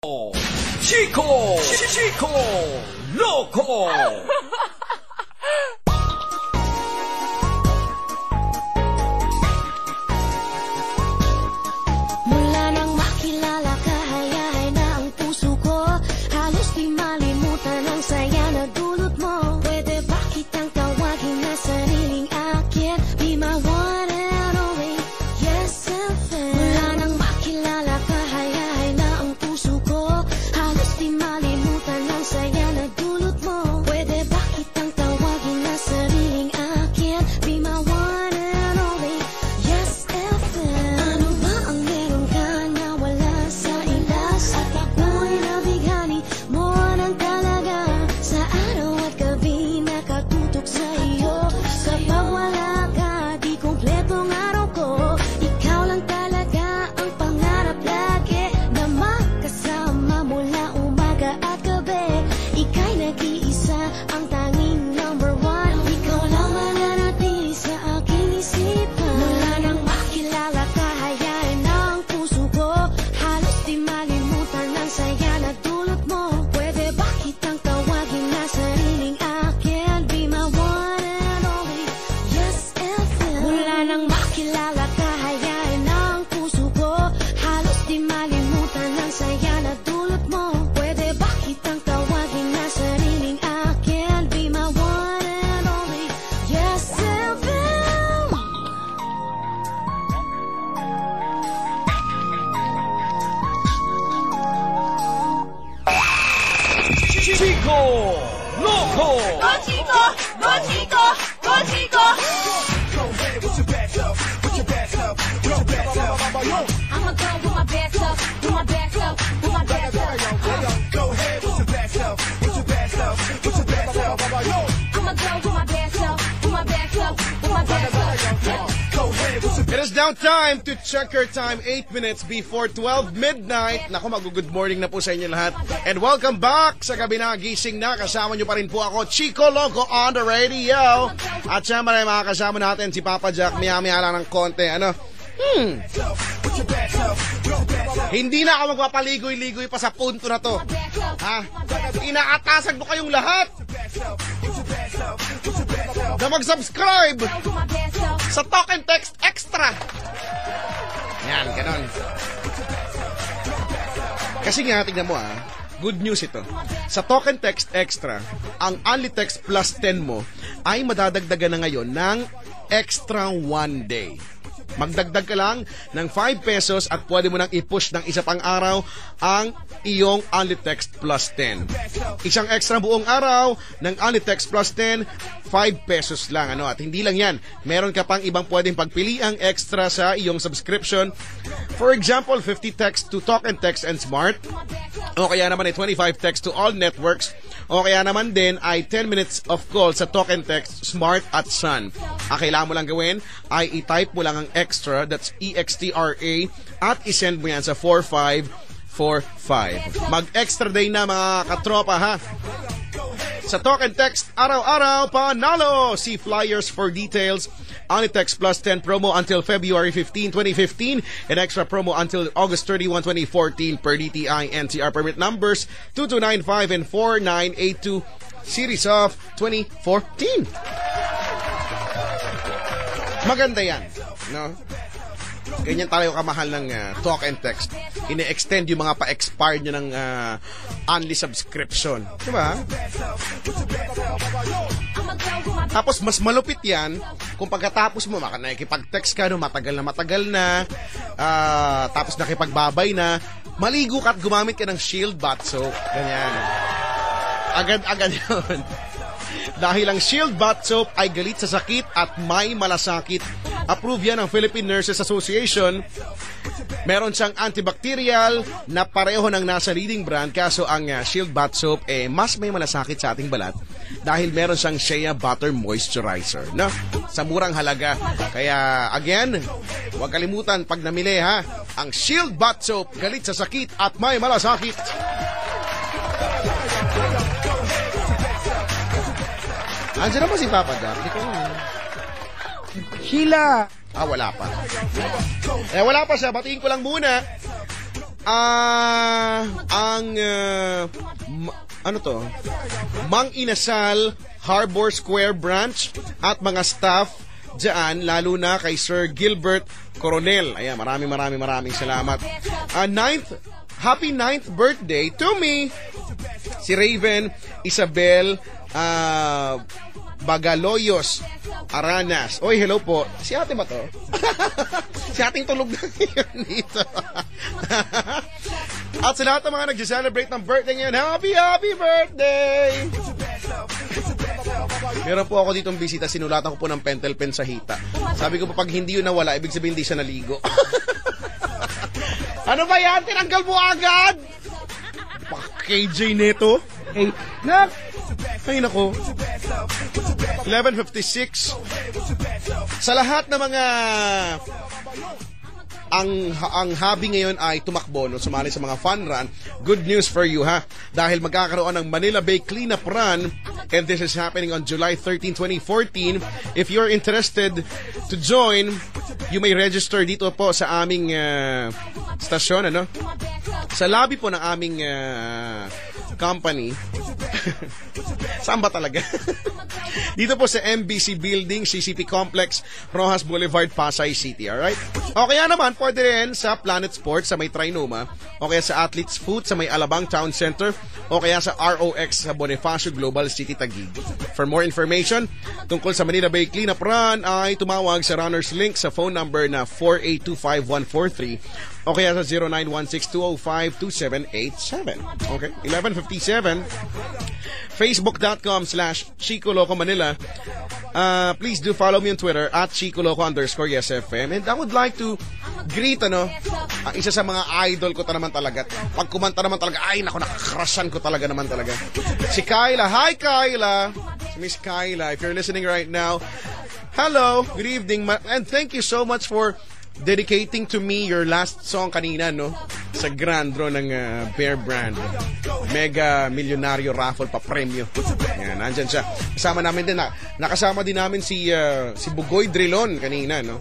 Chico Loco. Mula nang makilala ka, hayahay na ang puso ko. Halos di malimutan ang saya na dulot mo. Pwede ba kitang tawagin na sariling akin? Be my one and only, yes and fair. Mula nang makilala ka, hayahay na ang puso ko. Halos di malimutan ang saya na dulot mo. Pwede ba kitang tawagin na sariling akin? Be my one and only, yes and fair. Ano ba ang meron ka na wala sa ilas? At ako'y nabighani mo ng talaga. Sa araw at gabi nakatutok sa iyo. Kapag wala ka, di kumpletong araw ko. Ikaw lang talaga ang pangarap lagi na makasama mula umaga at gabi. Ika'y nag-iisa, ang tanging number one. Ikaw lang mananatili sa aking isipan. Mula nang makilala ka, hayain na ang puso ko. Halos di malimutan ang saya na dulot mo. Pwede ba kitang tawagin na sariling akin? Be my one and only, yes and fair. Mula nang makilala ka, hayain na ang puso ko. Halos di malimutan ang saya na dulot mo. Pwede ba kitang tawagin na sariling akin? Be my one and only, yes and fair. Chico Loco. Go Chico! Go Chico! Go Chico! I'ma go with my best self, with my best self, with my best self. I'ma go with my best self, with my best self, with my best self. It is now time to check your time, 8 minutes before 12 midnight. Naku, mag-good morning na po sa inyo lahat. And welcome back sa gabi na gising na. Kasama nyo pa rin po ako, Chico Loco on the radio. At syempre, mga kasama natin si Papa Jack. Maya-maya lang ng konti. Hindi na ako magpapaligoy-ligoy pa sa punto na to. Ha? Inaatasan ko kayong lahat na mag-subscribe sa Talk and Text Extra. Yan, ganon. Kasi nga, tignan mo good news ito. Sa Talk and Text Extra, ang Only Text Plus 10 mo ay madadagdagan na ngayon ng extra 1 day. Magdagdag ka lang ng 5 pesos at pwede mo nang i-push ng isa pang araw ang iyong Only Text Plus 10. Isang extra buong araw ng Only Text Plus 10, 5 pesos lang. At hindi lang yan, meron ka pang ibang pwedeng pagpiliang extra sa iyong subscription. For example, 50 text to Talk and Text and Smart, o kaya naman ay 25 text to all networks, o kaya naman din ay 10 minutes of call sa Talk and Text Smart at Sun. Ang kailangan mo lang gawin ay i-type mo lang ang extra, that's EXTRA, at isend mo yan sa 4545. Mag-extra day na mga katropa ha. Sa Talk and Text, araw-araw panalo! See flyers for details. Only Text Plus 10 promo until February 15, 2015 and extra promo until August 31, 2014 per DTI NCR permit numbers 2295 and 4982 series of 2014. Maganda yan, no? Ganyan tayo kamahal ng Talk and Text. Ine-extend yung mga pa-expired nyo ng only subscription. Diba? Tapos mas malupit yan kung pagkatapos mo nakikipag-text ka, no, matagal na, tapos nakipagbabay na, maligo ka at gumamit ka ng Shield Bath Soap. Ganyan. Agad-agad yun. Dahil ang Shield Bath Soap ay galit sa sakit at may malasakit. Approve yan ng Philippine Nurses Association. Meron siyang antibacterial na pareho ng nasa leading brand, kaso ang Shield Bath Soap mas may malasakit sa ating balat dahil meron siyang Shea Butter Moisturizer, no? Sa murang halaga. Kaya again, huwag kalimutan pag namili ang Shield Bath Soap, galit sa sakit at may malasakit. Andiyan na po si Papa Jack. Sheila! Wala pa. Wala pa siya. Batiin ko lang muna ano to? Mang Inasal Harbor Square Branch at mga staff dyan, lalo na kay Sir Gilbert Coronel. Ayan, maraming salamat. Happy 9th birthday to me, si Raven Isabel Bagaloyos Aranas. Oy, hello po. Si ate ba to? Si ating tulog na ngayon dito. At sa lahat ng mga nag-celebrate ng birthday ngayon, happy birthday! Meron po ako ditong bisita, sinulatan ko po ng pentel pen sa hita. Sabi ko po, pag hindi yun nawala, ibig sabihin hindi siya naligo. Ano ba yan? Tinanggal mo agad? KJ neto? Ay nako. 11:56. Sa lahat ng mga ang hobby ngayon ay tumakbo, no, sumali sa mga fun run. Good news for you, ha? Dahil magkakaroon ng Manila Bay Cleanup Run, and this is happening on July 13, 2014. If you're interested to join, you may register dito po sa aming stasyon, ano? Sa lobby po ng aming company. Saan ba talaga? Dito po sa MBC Building, CCP Complex, Rojas Boulevard, Pasay City, alright? O kaya naman, pwede rin sa Planet Sports sa may Trinoma, o kaya sa Athletes Food sa may Alabang Town Center, o kaya sa ROX sa Bonifacio Global City, Taguig. For more information tungkol sa Manila Bay Cleanup Run ay tumawag sa Runner's Link sa phone number na 4825143 o kaya sa 0916-205-2787. Okay? 11:57. Facebook.com/Chico Loco Manila. Please do follow me on Twitter at @ChicoLoco_YesFM. And I would like to greet, isa sa mga idol ko naman talaga. Pag kumanta naman talaga, ay naku, nakakrushan ko talaga naman talaga. Si Kyla. Hi, Kyla! Si Miss Kyla, if you're listening right now, hello, good evening, and thank you so much for dedicating to me your last song kanina, no? Sa Grand Draw ng Bear Brand. Mega Milyonaryo Raffle pa premyo. Yan, nandyan siya. Kasama namin din, nakasama din namin si Bugoy Drilon kanina, no?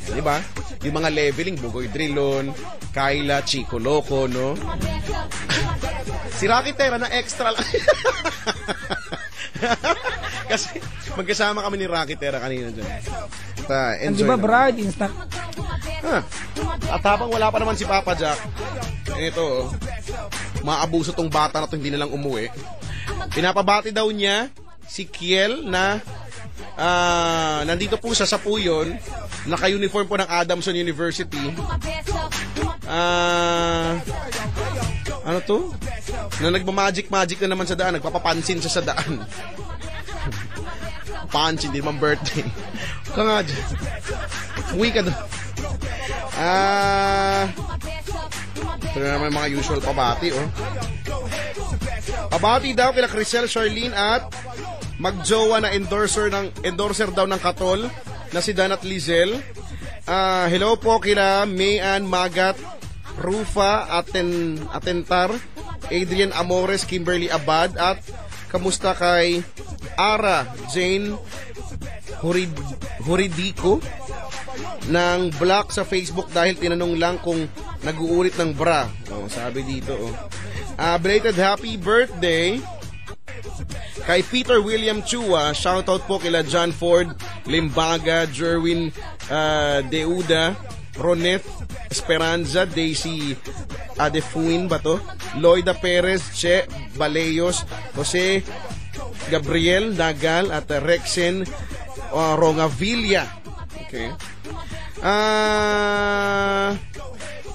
Diba? Yung mga leveling, Bugoy Drilon, Kyla, Chico Loco, no? Si Rocky Terra na extra lang. Kasi magkasama kami ni Rocky Terra kanina dyan. Enjoy. Di ba, Brad? Instant. At habang wala pa naman si Papa Jack, ito, maabuso tong bata na to, hindi na lang umuwi. Pinapabati daw niya si Kiel na nandito po sa Puyon, naka-uniform po ng Adamson University. Ano to? Na nagmamagic na naman sa daan, nagpapapansin siya sa daan. Pansin, hindi naman birthday. Ka nga dyan. Uwi ka doon. Ito na naman yung mga usual pabati, oh. Pabati daw kila Crisel Charlene at magjowa na endorser daw ng Katol na si Dan at Lizel. Hello po kila Mayan Magat, Rufa Atentar, Adrian Amores, Kimberly Abad, at kamusta kay Ara Jane Huridico ng block sa Facebook dahil tinanong lang kung nag-uulit ng bra. Oh, sabi dito, oh. Belated happy birthday kay Peter William Chua. Shoutout po kila John Ford Limbaga, Jerwin Deuda, Roneth Esperanza, Daisy Adefuin ba to? Loida Perez, Che Baleyos, Jose Gabriel Nagal at Rexen Rongavilla. Okay.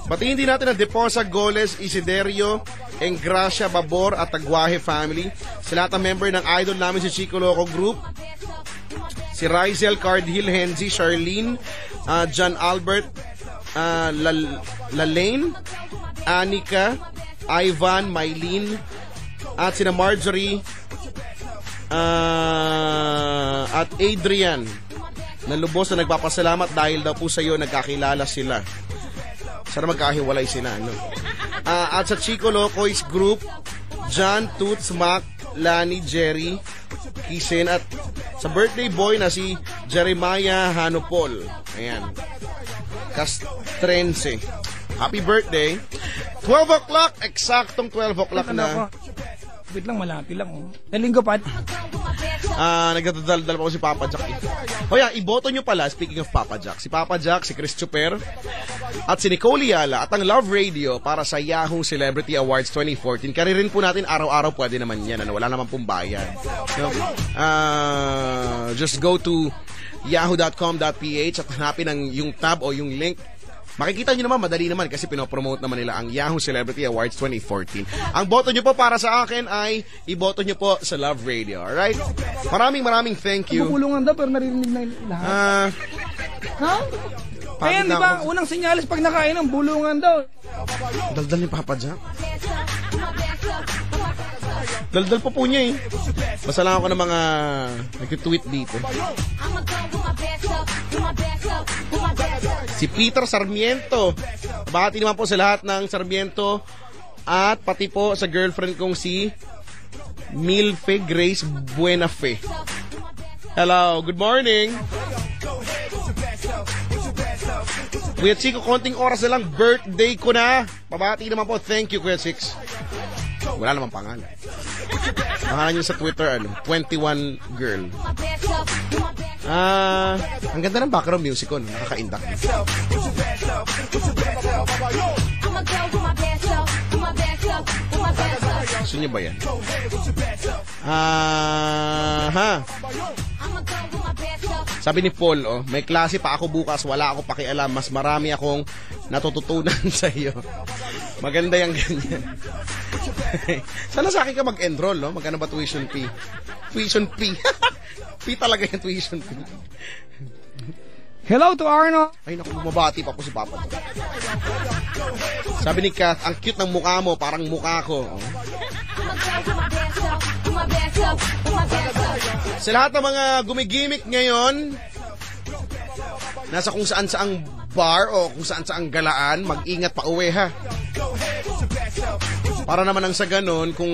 Batiin din natin ang Deposa Goles, Isiderio, Engracia Babor at Tagwahe family. Sa lahat ng member ng idol namin si Chico Loco Group, si Rizel Cardhill Henzi, Charlene, John Albert Lalaine, Anika, Ivan, Mylene, at sina Marjorie at Adrian na lubos na nagpapasalamat dahil daw po sa iyo nagkakilala sila. Sana magkahiwalay sila, no? At sa Chico Loco's Group, John, Toots, Mac, Lani, Jerry, Kisen, at sa birthday boy na si Jeremiah Hanopol. Ayan. Castrense. Happy birthday. 12 o'clock, eksaktong 12 o'clock na. Wait lang, malapit lang. Oh. Nalinggo pa. Nagdadaldal pa ko si Papa Jack. O yan, iboto nyo pala, speaking of Papa Jack. Si Papa Jack, si Chris Chuper, at si Nicole Yala, at ang Love Radio para sa Yahoo Celebrity Awards 2014. Karirin po natin araw-araw, pwede naman yan. Wala naman pong bayan. So, just go to yahoo.com.ph at hanapin yung tab o yung link. Makikita nyo naman, madali naman kasi pinopromote naman nila ang Yahoo Celebrity Awards 2014. Ang boto nyo po para sa akin ay iboto nyo po sa Love Radio. Alright? Maraming thank you. Bubulungan daw pero naririnig na lahat. Ha? Ayan, di ba? Unang sinyalis pag nakain ng bulungan daw. Daldal ni Papa Jack. Daldal po niya eh. Basta lang ako ng mga nag-tweet dito. Si Peter Sarmiento. Bahati naman po sa lahat ng Sarmiento at pati po sa girlfriend kong si Milfe Grace Buenafe. Hello, good morning. Kuya Chico, konting oras na lang, birthday ko na. Pabati naman po, thank you Kuya Chicks. Wala namang pangalan. Pangalan nyo sa Twitter, 21 girl. Ang ganda ng background music ko, nakaka-indak. Gusto nyo ba yan? Sabi ni Paul, may klase pa ako bukas, wala ako pakialam, mas marami akong natututunan sa iyo. Maganda yung ganyan. Sana sa akin ka mag-enroll, no? Magkano ba tuition fee? Tuition fee. Fee talaga yung tuition fee. Hello to Arno. Ay naku, bumabati pa po si Papa. Sabi ni Kath, ang cute ng mukha mo, parang mukha ko. Sa lahat ng mga gumigimik ngayon, nasa kung saan saang bar o kung saan saang galaan, mag-ingat pa uwi ha. Para naman ang sa ganon, kung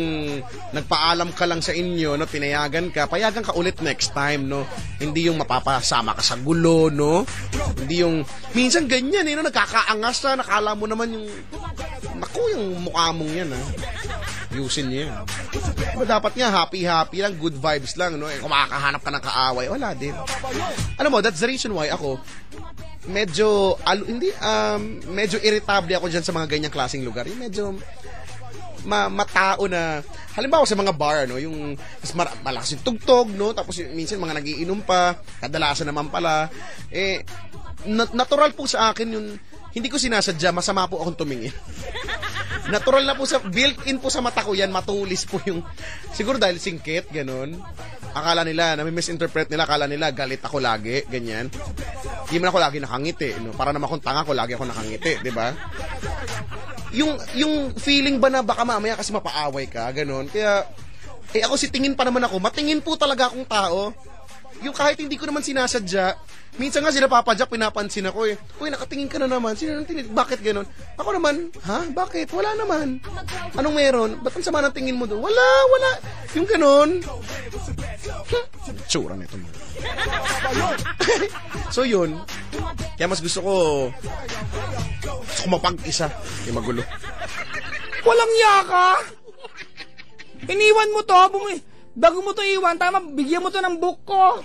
nagpaalam ka lang sa inyo, no, pinayagan ka, payagan ka ulit next time, no. Hindi yung mapapasama ka sa gulo, no. Hindi yung, minsan ganyan, no, nagkakaangas na, nakala mo naman yung, naku, yung mukha mong yan, ha. Yusin niya yan. Diba dapat nga, happy-happy lang, good vibes lang, no. Kung makakahanap ka ng kaaway, wala din. Alam mo, that's the reason why ako, medyo irritable ako dyan sa mga ganyang klaseng lugar. Yung medyo matao na, halimbawa sa mga bar, no, yung malakas yung tugtog, no, tapos minsan mga nagiinom pa, kadalasan naman pala, natural po sa akin yung, hindi ko sinasadya, masama po akong tumingin. Natural na po sa, built-in po sa mata ko yan, matulis po yung, siguro dahil singkit, ganun. Akala nila, nami-misinterpret nila, akala nila, galit ako lagi, ganyan. Hindi man ako lagi nakangiti, no? Para naman akong tanga ko, lagi ako nakangiti, di ba? Yung feeling ba na baka mamaya kasi mapaaway ka, ganun. Kaya, ako si tingin pa naman ako, matingin po talaga akong tao. Yung kahit hindi ko naman sinasadya, minsan nga sila Papa Jack, pinapansin ako eh. Uy, nakatingin ka na naman. Sino nang tingin? Bakit ganun? Ako naman, ha? Bakit? Wala naman. Anong meron? Ba't ang sama ng tingin mo doon? Wala. Yung ganun. Tsura nito mo. So yun. Kaya mas gusto ko mapag-isa. Yung magulo. Walang yaka! Iniwan mo to, bago mo to iwan, tama, bigyan mo to ng book ko.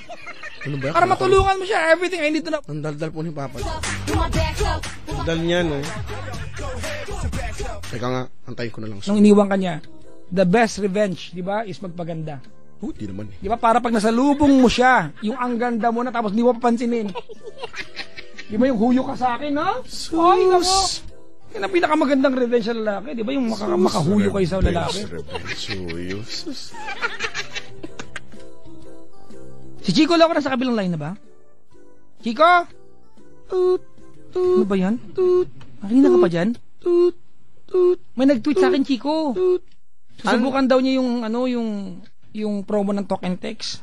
Ano ba? Para matulungan mo siya, everything I need to know. Ang daldal po ni Papa. Daldal niya, no? Teka nga, antayin ko na lang. Nung iniwan ka niya, the best revenge, di ba, is magpaganda. Di naman eh. Di ba, para pag nasalubong mo siya, yung ang ganda mo na, tapos di mo papansinin. Di ba yung huyo ka sa akin, no? Ay, nako. Yan ang pinakamagandang revenge sa lalaki. Di ba yung makahuyo kayo sa lalaki? Huyo. Si Chico lang na sa kabilang line na ba? Chico? Ano ba yan? Nakina ka pa dyan? May nag-tweet sa akin, Chico. Susubukan daw niya yung promo ng Talk and Text.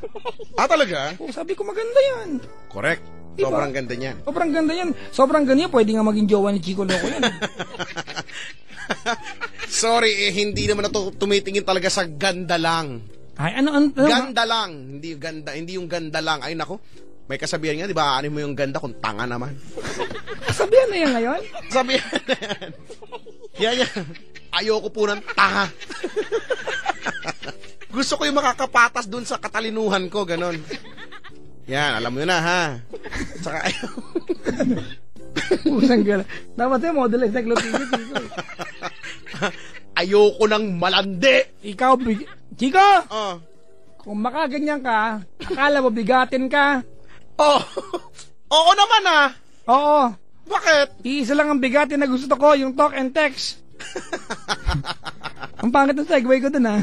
Talaga? Sabi ko maganda yan. Correct. Diba? Sobrang ganda niyan. Sobrang ganda yan. Pwede nga maging jowa ni Chico Loco yan. Sorry, hindi naman na tumitingin talaga sa ganda lang. Ay, ano? Ganda lang. Hindi yung ganda lang. Ay, nako. May kasabihan nga, di ba, aanin mo yung ganda kung tanga naman. Sabihan na yan ngayon? Sabihan na yan. Yan. Ayoko po ng tanga. Gusto ko yung makakapatas dun sa katalinuhan ko, ganon. Yan, alam mo yun na, ha? Saka, Pusang gala. Dapat yung model encyclopedia, Chico. ayoko ng malandi. Ikaw, Chico! Oh. Kung makaganyan ka, akala mo bigatin ka? Oh. Oo naman, ha? Oo. Bakit? Iisa lang ang bigatin na gusto ko, yung talk and text. Ang pangit ng segue ko dun, ha?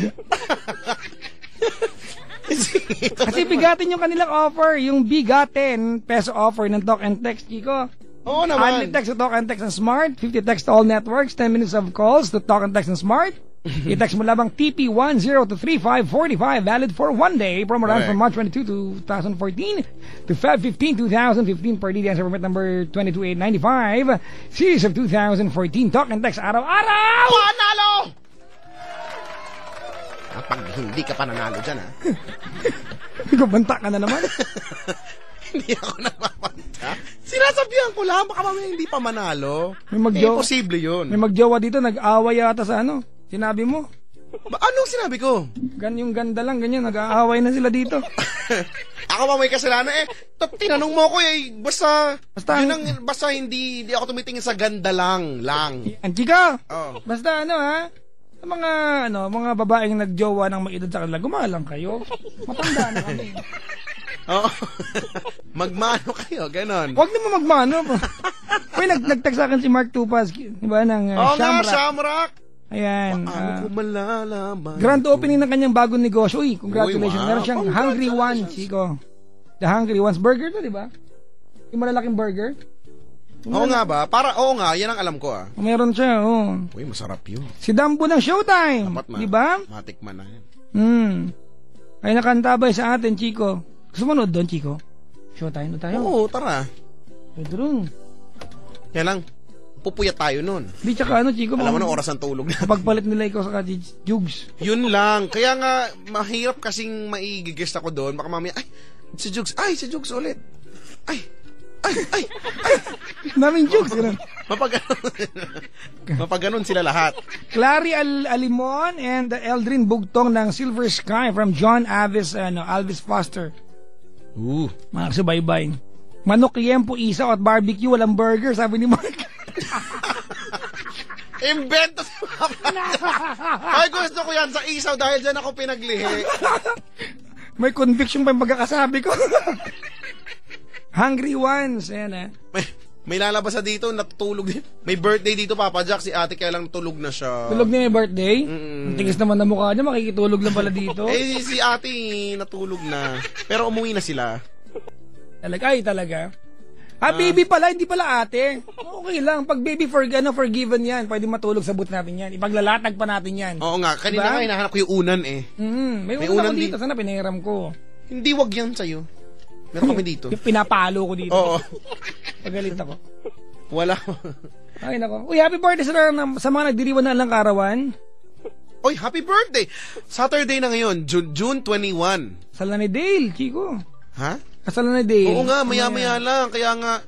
Kasi bigatin yung kanilang offer, yung bigatin peso offer ng talk and text, Chico. Oo naman. 100 text to talk and text and smart, 50 text to all networks, 10 minutes of calls to talk and text and smart. I-text mo labang TP10 to 3545, valid for 1 day. Promo run from March 22, 2014 to Feb 15, 2015 per DDS permit number 22895, series of 2014. Talk and text araw-araw! Panalo! Pag hindi ka pa nanalo dyan, ha? Banta ka na naman. Hindi ako napapanta. Sinasabihan ko lang, baka mamaya hindi pa manalo. May magjowa. Imposible yun. May magjowa dito, nag-aaway yata sa ano. Sinabi mo. Anong sinabi ko? Yung ganda lang, ganyan, nag-aaway na sila dito. Ako ba may kasalanan? Tinanong mo ko basta hindi ako tumitingin sa ganda lang. Chica, Oh. basta sa mga babaeng nagjowa ng may edad sa kanila, gumalang kayo. Matanda na kami. Oo. Magmano kayo, ganon. Huwag naman magmano. Uy, nag-text sa akin si Mark Tupaz, diba, ng Shamrock. Shamrock. Ayan. Paano ko malalaman? Grand opening ng kanyang bagong negosyo. Uy, congratulations. Wow. Meron siyang Hungry Ones, Chico. The Hungry Ones burger to, diba? Yung malalaking burger. Oo nga ba? Oo nga, yan ang alam ko, ah. Meron siya, Uy, masarap yun. Si Dambo ng Showtime. Dapat Diba? matikman na yan. Ay nakantabay sa atin, Chico. Gusto mo nood doon, Chico? Showtime na tayo. Oo, tara. Pwede rin. Kaya lang, pupuyat tayo nun. Di tsaka Chico. Alam mo na oras ng tulog na. Pagpalit nila ikaw sa Jugs. Yun lang. Kaya nga, mahirap kasing maigigest ako doon. Baka mamaya, si Jugs ulit. Ay. Naming Jugs. Ganun. Mapaganon sila lahat. Clary Alimon and Eldrin Bugtong ng Silver Sky from John Alvis Foster. Mga kasubaybay. Manok, liempo, isaw at barbecue, walang burger, sabi ni Mark. Invento si Papa. Ay, gusto ko yan sa isaw dahil dyan ako pinaglihi. May conviction pa yung pagkakasabi ko. Hungry Ones. Ayan, May lalabas sa dito, natutulog din. May birthday dito, Papa Jack. Si ate kaya lang tulog na siya. Tulog niya may birthday? Ang tigis naman na mukha niya, makikitulog lang pala dito. Si ate natulog na. Pero umuwi na sila. Talaga. Baby pala, hindi pala ate. Okay lang. Pag baby forgiven yan, pwede matulog sa boot natin yan. Ipaglalatag pa natin yan. Oo nga, kanina nga hinahanap ko yung unan eh. May unan ako dito, sana pinahiram ko. Hindi, wag yan sa'yo. Meron kami dito. Yung pinapalo ko dito. Oo. Pagalit ako. Wala. Ay nako. Uy, happy birthday sa mga nagdiriwan na lang karawan. Uy, happy birthday! Saturday na ngayon, June 21. Kasal ni Dale, Chico. Ha? Kasal ni Dale. Oo nga, maya-maya lang. Kaya nga,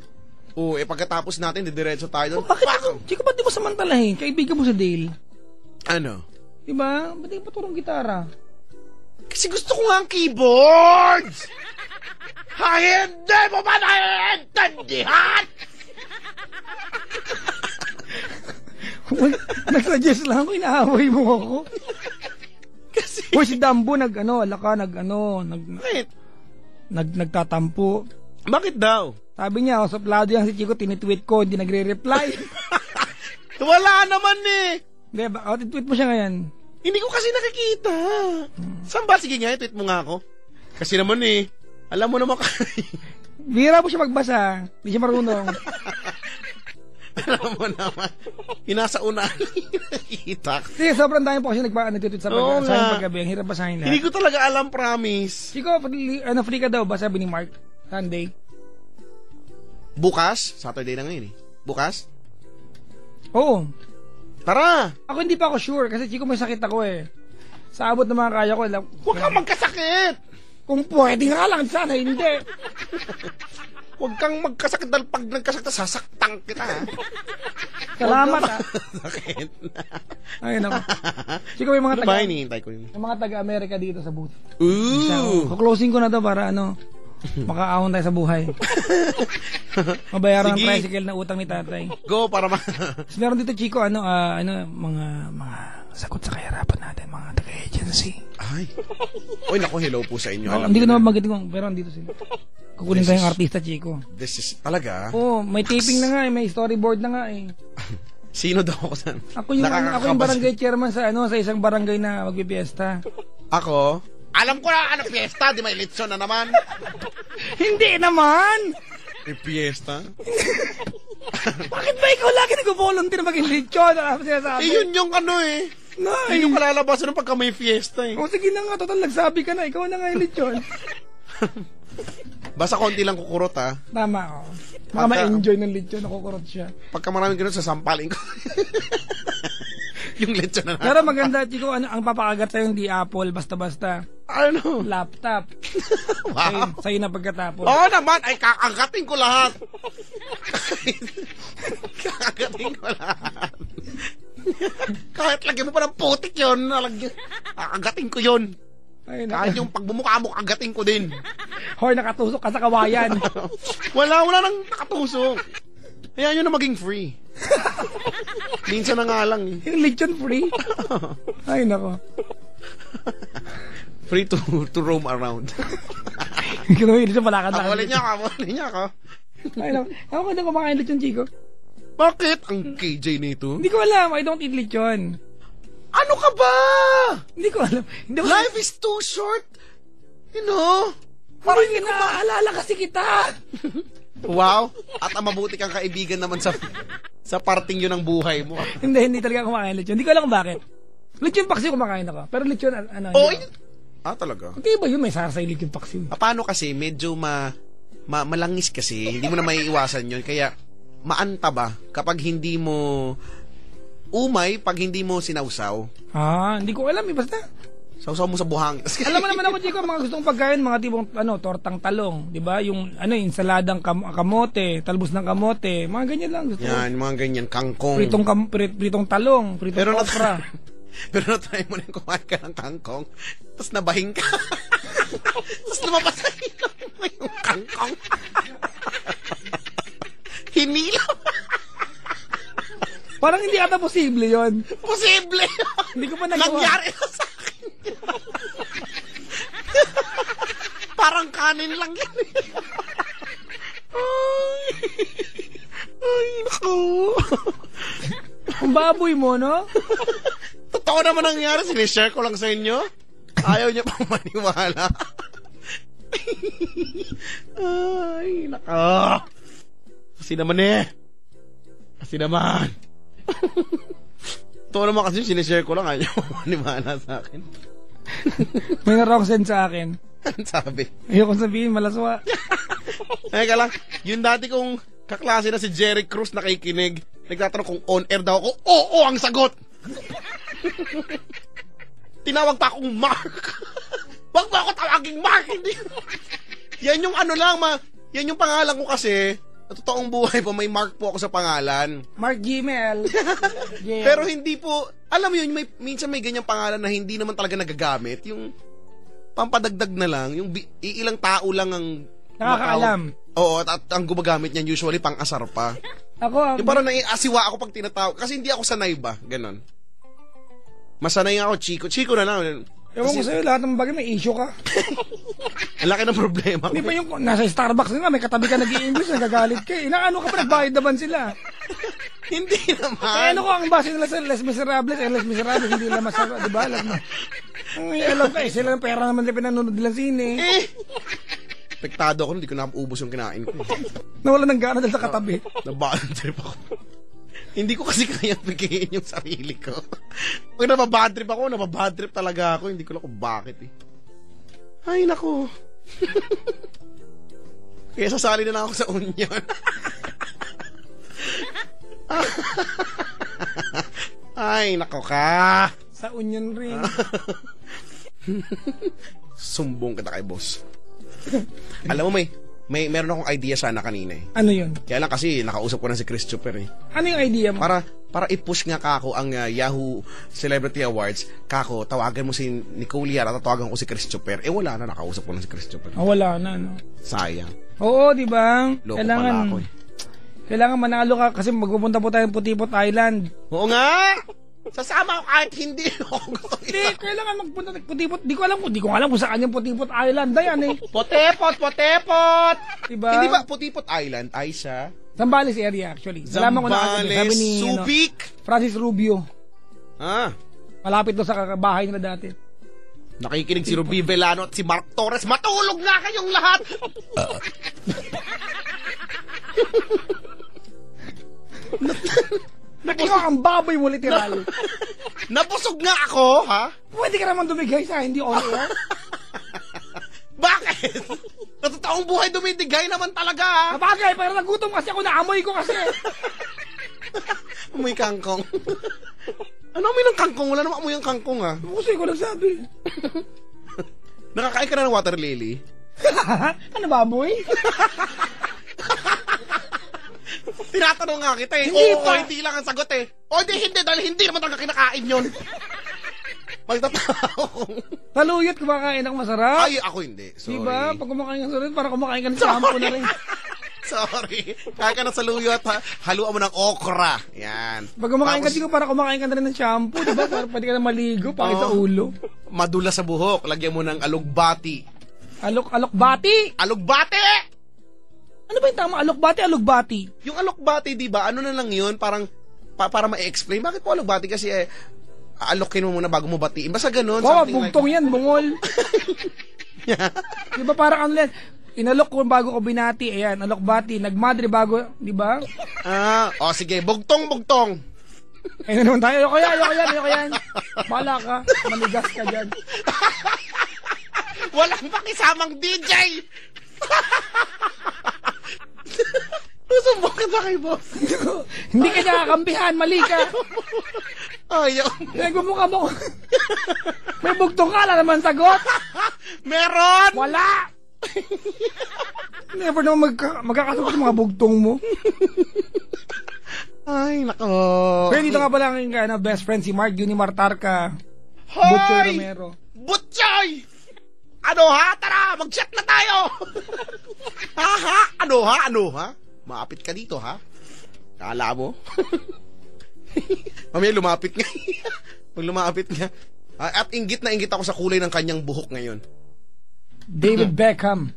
pagkatapos natin, didiretso tayo doon. Bakit Chico, ba't di mo samantalahin? Kaibigan mo sa Dale. Ano? Diba? Ba't di mo paturong gitara? Kasi gusto ko nga ang keyboards! Hindi mo ba naiintindihan? Nag-suggest lang ako, inaaway mo ako. Kasi... Uy, si Dambo nagtatampo. Bakit daw? Sabi niya, suplado yan si Chico, tinitweet ko, hindi nagre-reply. Wala naman eh. Hindi ba? Tweet mo siya ngayon. Hindi ko kasi nakikita. Saan ba? Sige nga, tweet mo nga ako. Kasi naman alam mo naman bihira mo siya magbasa. Hindi siya marunong. Alam mo naman. Inasa unahan nakikita. Sige, sobrang dami po kasi nag-tweet sa paggabi. Ang hirap basahin lahat. Hindi ko talaga alam, promise. Chico, free ka daw ba? Sabi ni Mark. Sunday. Bukas? Saturday na ngayon eh. Bukas? Oo. Tara! Ako hindi pa ako sure kasi Chico may sakit ako eh. Sa abot ng mga kaya ko. Huwag kang magkasakit! Kung pwede nga lang, sana hindi. Huwag kang magkasakit dahil pag nagkasakit, sasaktan kita, ha? Salamat, ha? Sakit. Ayun ako. Siguro yung mga Ano ba, hinihintay ko yun? yung mga taga-Amerika dito sa booth. Ooh! Closing ko na to para makaahon tayo sa buhay. Mabayaran ng Sige. tricycle na utang ni tatay. Go, para Tapos meron dito, Chico, mga sagot sa kahirapan natin, mga taga-agency. Ay. Uy, naku, hello po sa inyo. Alam Hindi ko niyo naman na. magitin ko, pero andito sila. Kukunin tayong artista, Chico. This is, talaga? Oo, may taping na nga may storyboard na nga eh. Sino daw ako sa... Ako yung barangay chairman sa isang barangay na magpipiesta. Ako? Alam ko na, fiesta, di may litson na naman. Hindi naman! May fiesta? Bakit ba ikaw lagi nag-volunteer maging lechon? Ano sinasabi? Yun yung Nay! Hindi yung kalalabasan ng pagka may fiesta eh. O sige na nga, total nagsabi ka na, ikaw na nga yung lechon. Basta konti lang kukurot, ha. Tama, o. Baka ma-enjoy ng lechon, nakukurot siya. Pagka maraming ganun, sasampalin ko. Yung lechon na Pero maganda, Chico, ang papakagat sa'yo hindi Apple, basta-basta. Ano? Laptop. Wow. Sa'yo na pagkatapos. Oo naman, ay kakagatin ko lahat. Kakagatin ko lahat. Kahit lagyan mo pa ng putik yun, kakagatin ko yun. Ayun, Kahit yung pagbumukha mo, kagatin ko din. Hoy, nakatusok ka sa kawayan. Wala nang nakatusok. Hayaan nyo na maging free. Minsan na nga lang. Yung lechon free. Ay, nako. Free to roam around. Kinuhin siya pala ka na. Awalin niya ako. Ay, nako. Ako ka na kumakain lechon, Chico. Bakit? Ang KJ nito? Hindi ko alam. I don't eat lechon. Ano ka ba? Hindi ko alam. Hindi ko Life is too short. You know? Parang hindi ko maaalala kasi kita. Wow. At ang mabuti kang kaibigan naman sa parting yun ng buhay mo. Hindi talaga ako kumakain lechon. Hindi ko alam kung bakit. Lechon paksiw kumakain ako. Pero lechon, Oh, hindi ako. talaga? Okay ba yun? May sarsay lechon paksiw. Paano kasi? Medyo malangis kasi. Hindi mo na maiiwasan yun. Kaya, maanta ba kapag hindi mo umay, pag hindi mo sinawsaw? Hindi ko alam eh. Basta. Sausaw mo sa buhangin. Alam mo naman ako, Chico, mga gustong pagkain, mga tipong, tortang talong. Di ba? Yung, insaladang kamote, talbos ng kamote. Mga ganyan lang. Gusto Yan, mga ganyan, kangkong. Pritong talong, pritong okra. Pero na-try mo na yung kumain ka ng kangkong, tapos nabahing ka. Tapos lumabas sa ilong mo yung kangkong. Hinila. Parang hindi ata posible yon. Posible. Hindi ko pa nagawa. Nangyari na sa akin. Parang kanin lang yan. Ay, naku. Ang baboy mo, no? Totoo naman nangyari. Sinishare ko lang sa inyo. Ayaw niya pang maniwala. Ay, naka. Kasi naman. Totoo naman kasi sinishare ko lang. Ayaw maniwala sa akin. May narong send sa akin. Sabi. Ayoko sabihin, malaswa. Ay ka lang, yung dati kong kaklase na si Jerry Cruz nakikinig, nagtatanong kung on-air daw ako, oo ang sagot! Tinawag pa akong Mark. Wag mo ako tawaging Mark, hindi. Yan yung yan yung pangalan ko kasi, sa totoong buhay po, may Mark po ako sa pangalan. Mark Gmail. Yeah. Pero hindi po, alam mo yun, minsan may ganyang pangalan na hindi naman talaga nagagamit, yung pampadagdag na lang, yung ilang tao lang ang nakakaalam. Oo, at ang gumagamit niyan usually pang asar pa. Ako, Yung parang naiasiwa ako pag tinatawag. Kasi hindi ako sanay ba? Ganon. Masanay ako, Chico na lang. ewan ko sa'yo, lahat ng bagay may issue ka. Ang laki ng problema ko. Hindi ba yung nasa Starbucks nga, may katabi ka nag-i-English, nagagalit ka. Inaano ka pa, nagbayad naman sila. Hindi naman. Ano ko, ang base nila sa Les Miserables, Les Miserables, hindi nila masarap, di ba? Alam ka, sila ng pera naman nila pinanonood nila sine. Pektado ako, hindi ko naubos yung kinain ko. Nawala ng gana dahil sa katabi. Nabad trip ako. Hindi ko kasi kaya pigihin yung sarili ko. Pag nababad trip talaga ako. Hindi ko lang kung bakit eh. Ay, naku. Kaya sasali na lang ako sa Union. Ay, nako ka. Sa Union ring. Sumbong kita kay boss. Alam mo, meron akong idea sana kanina eh. Ano yun? Kaya lang kasi nakausap ko na si Christopher eh. Ano yung idea mo? Para i-push nga kako ang Yahoo Celebrity Awards, kako, tawagan mo si Nicole Yara, tatawagan ko si Christopher. Wala na, nakausap ko na si Christopher. Wala na, no? Sayang. Oo, di ba? Loko pala ako eh. Kailangan manalo ka kasi magpupunta po tayo ng Putipot Island. Oo nga! Sasama ko kahit hindi ako gusto Hindi, kailangan magpunta ng Putipot. Di ko alam kung saan yung Putipot Island. Dayan eh. Potepot! Diba? Hindi ba Putipot Island ay sa Zambales area actually. Salamat ko na kasi sabi ni Subic. Francis Rubio. Malapit doon sa bahay nila dati. Nakikinig si Ruby Velano at si Mark Torres. Matulog na kayong lahat! Ikaw ang baboy mo literal. Nabusog nga ako, ha? Pwede ka naman dumigay sa hindi on air. Bakit? Sa totoong buhay dumidigay naman talaga, ha? Kabagay, pero nagutom kasi ako, naamoy ko kasi. Amoy kangkong. Ano amoy ng kangkong? Wala namang amoy ang kangkong, ha? Kasi ko nagsabi. Nakakain ka na ng water lily? Ano baboy? Tinatanong nga kita eh. Hindi Oo, pa. hindi lang ang sagot eh. O hindi, dahil hindi naman talaga kinakain yun. Magtataong. Taluyot, kumakain ng masarap. Ay, ako hindi. Sorry. Diba? Pag kumakain ng saluyot, parang kumakain ka ng shampoo na rin. Sorry. Kaya ka na sa luyot, haluan mo ng okra. Yan. Pag kumakain ka dito, parang kumakain ka na rin ng shampoo. Diba? Parang pwede ka na maligo, pakit sa ulo. Madula sa buhok. Lagyan mo ng alugbati. Alokbati! Alugbati! Ano ba yung tama? Alugbati? Yung alugbati, di ba? Ano na lang yun? Parang, para ma-explain. Bakit po alugbati? Kasi alokin mo muna bago mo batiin. Basta ganun. Bugtong yan, bungol. Di ba parang ano yan? Inalok ko bago ko binati. Ayan, alokbati. Nagmadre bago, di ba? Sige. Bugtong. Ayun naman tayo. Ayoko yan. Bala ka. Manigas ka dyan. Walang pakisamang DJ! Susumbong kita kay boss. Hindi ka nakakampihan, mali ka. Ayaw. Nagmumukha mo. May bugtong ka, alam naman sagot. Meron! Wala! Never naman magkakasagot sa mga bugtong mo. Ay, nako. Pero dito nga pala ang best friend si Mark Junimar Tarka. Butchoy Romero. Butchoy! Ano ha? Tara, mag-chat na tayo! Ano ha? Maapit ka dito, ha? Kala mo? Mamaya lumapit nga. Pag lumapit nga. At inggit na inggit ako sa kulay ng kanyang buhok ngayon. David Beckham.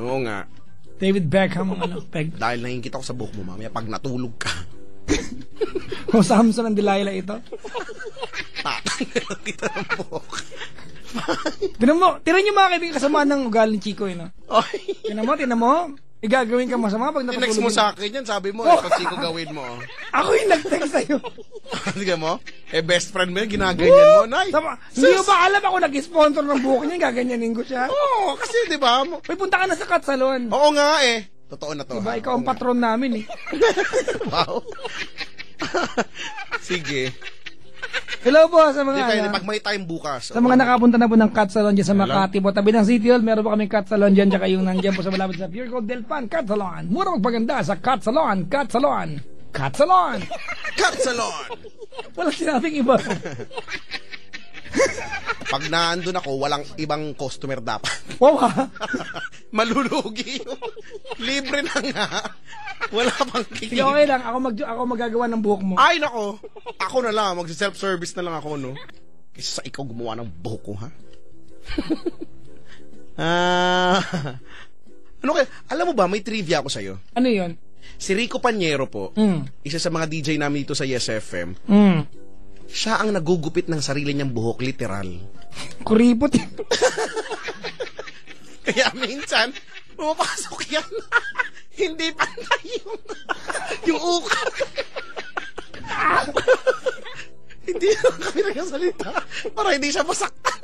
Oo nga. David Beckham ang peg. Dahil nainggit ako sa buhok mo, mamaya pag natulog ka. O Samson and Delilah ito. Tatanggal kita ng buhok. Tinan nyo mga kaibigan kasama ng ugali ni Chico, no? Tinan mo. Igagawin ka masama pag natutulog. Tinext mo sa akin yan, sabi mo, ito Chico gawin mo. Ako yung nag-text sa'yo. Sige mo? Best friend mo yun, ginaganyan mo. Nay. Hindi mo ba alam ako nag-sponsor ng buhok niya, gaganyanin ko siya? Oo, kasi di ba? May punta ka na sa cut salon. Oo nga eh. Totoo na to. Diba, ikaw ang patron namin eh. Wow. Sige. Hello po sa mga pag may time bukas. Sa mga nakapunta na po ng cut salon dyan sa Makati po. Tabi ng City Hall, meron po kami cut salon dyan. Tsaka yung nandiyan po sa malapit sa Pure Gold Del Pan, cut salon. Mura magpaganda sa cut salon. Walang sinabing iba. Pag naandun ako, walang ibang customer dapat. Wow ha? Malulugi. Libre na nga. Wala pang Sige, okay lang. Ako magagawa ng buhok mo. Ay, nako. Ako na lang. Mag-self-service na lang ako, no? Isa ikaw gumawa ng buhok ko, ha? Ano kaya? Alam mo ba, may trivia ako sa'yo. Ano yun? Si Rico Panyero po, isa sa mga DJ namin dito sa Yes FM, siya ang nagugupit ng sarili niyang buhok, literal. Kuripot. Kaya minsan, pumapasok yan. Hindi pantay yung ukat. Hindi lang kami nagkasalita para hindi siya masaktan.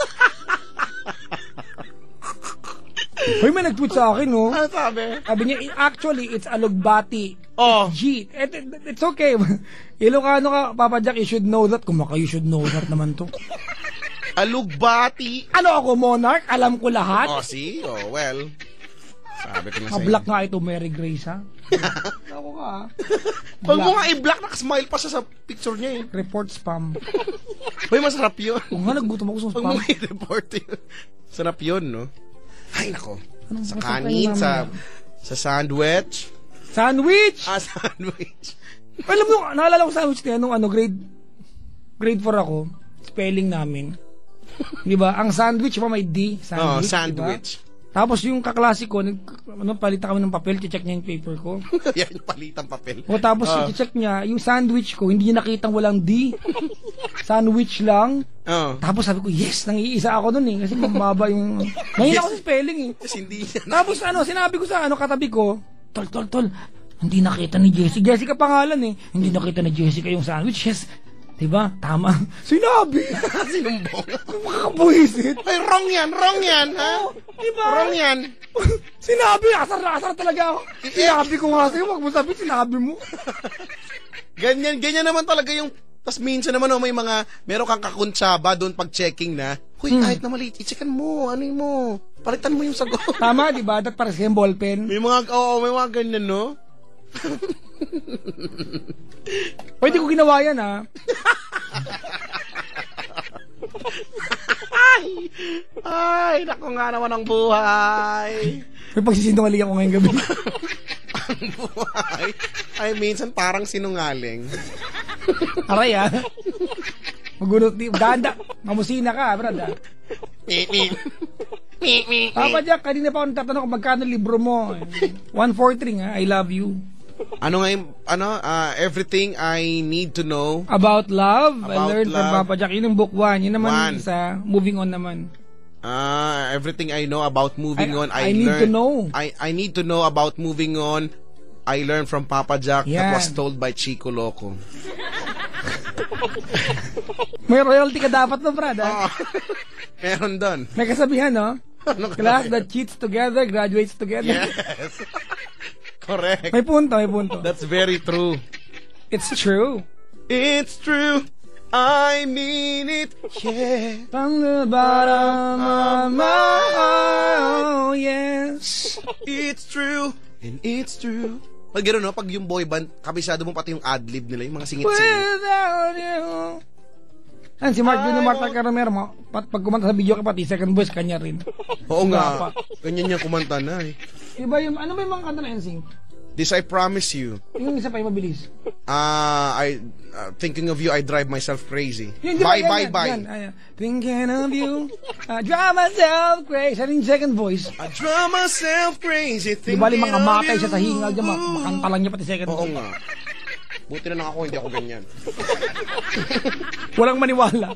Hoy, may nag-tweet sa akin, no? Ano sabi? Sabi niya, actually, it's alugbati. Oh. G. It's okay. Ilocano ka, Papa Jack, you should know that. You should know that naman to. Alugbati. Ano ako, Monarch? Alam ko lahat. Oh, see? Oh, well. Sabi ko na sa'yo. Mablock nga ito, Mary Grace, ha? Ako ka, ha? Pag mo nga i-block, nakasmile pa siya sa picture niya eh. Report spam. Uy, masarap yun. Kung nga, naggutom ako sa Pag spam. mo i-report yun. Sarap yun, no? Ay, nako. Anong Sa masarap kanin, kayo sa sandwich. Sandwich! Sandwich. Alam mo, naalala ko sandwich na yan nung grade 4 ako. Spelling namin. Di ba? Ang sandwich pa may D. Oh, Sandwich. sandwich. Diba? Tapos yung kaklase ko, palitan kami ng papel, check niya yung paper ko. Yan, palitang papel. O tapos check niya, yung sandwich ko, hindi niya nakitang walang D. Sandwich lang. Oh. Tapos sabi ko, yes, nangiisa ako dun eh. Kasi mababa yung... Mahina ako sa spelling eh. Kasi hindi niya Tapos sinabi ko sa katabi ko, tol, hindi nakita ni Jessie. Jessica pangalan eh. Hindi nakita ni Jessica yung sandwich. Yes. Diba? Tama. Sinabi. sinumbong. Makakabuhisit. Ay, wrong yan, ha? Diba? Wrong yan. Sinabi, asar na asar talaga ako. Sinabi ko nga sa'yo, wag mo sabi, sinabi mo. Ganyan naman talaga yung... Tas minsan naman may meron kang kakuntsaba doon pag checking na, huy, kahit na mali, i-checkan mo, ano mo, palitan mo yung sagot. Tama, diba? That para siyang ballpen. may mga ganyan, no? Pwede ko ginawa yan, ha? Ay, naku nga naman ang buhay. May pagsisinungaling ako ngayong gabi. Ang buhay. Ay, minsan parang sinungaling. Aray, ha? Magunot ni... Ganda. Mamusina ka, brad, ha? Papa Jack, kanina pa ako natatanong kung magkano libro mo. 143, ha? I love you. Ano nga yung, everything I need to know. About love. I About learned from love. Papa Jack. Yun yung book 1. Yun naman One. isa. Moving on naman. Everything I know about moving on. I need to know. I need to know about moving on. I learned from Papa Jack. Yan. That was told by Chico Loco. May royalty ka dapat no, brad, ha? Meron doon. May kasabihan, no? Ano Class kaya? that cheats together, graduates together. Yes. Correct. May punto. That's very true. It's true. It's true. I mean it. Yeah. From the bottom of my heart, oh yes. It's true. And it's true. Pag gano'n, no? Pag yung boy band, kabisado mo pati yung ad-lib nila, yung mga singit-singit. Without you. Yan, si Mark Junior Marta Caramero, pag kumanta sa video ka pati, second voice, kanya rin. Oo Wala nga. Ganyan niya kumanta na eh. Iba yung, ano ba yung mga kanta na NSYNC? This I promise you. Yung isa pa yung mabilis. Thinking of you, I drive myself crazy. Yun, di ba, Bye. yan. Thinking of you, I drive myself crazy. Ano yung second voice? I drive myself crazy Di thinking ba limang kamatay of siya sa hingal dyan, you. makanta lang niya pati second Oo voice. nga. Buti na lang ako, hindi ako ganyan. Walang maniwala.